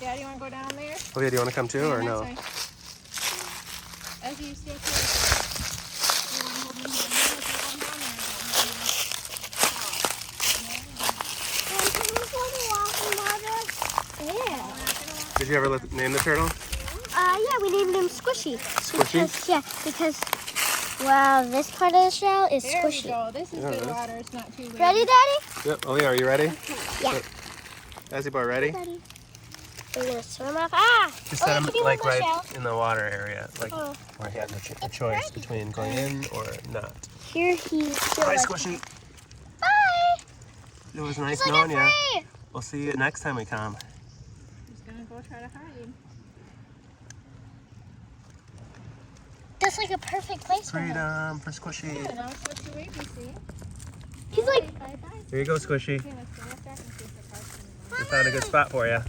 Daddy, you want to go down there? Oh yeah, do you want to come too, or Yeah, no? that's fine. As you still can. You want to hold me here? Yeah. Did you ever name the turtle? Yeah, we named him Squishy. Squishy? Because, well, this part of the shell is There we squishy. go. This is Yeah, good it is. water. It's not too wavy. Ready, Daddy? Yep. Oh yeah, are you ready? Yeah. Azzy boy, ready? Daddy. We're gonna swim off. Ah! Just set him can you like move the right shell? in the water area, like Oh. where he has a choice between going in or not. Here he's still Bye, like, Squishy. bye! It was nice He's like, knowing I'm you. free! We'll see you next time we come. He's going to go try to hide. That's like a perfect place for him. Freedom for Squishy. Yeah, now switch the wavy, see? He's like, Bye-bye. Here you go, Squishy. Okay, let's go back and see if the car's coming. We found a good spot for you.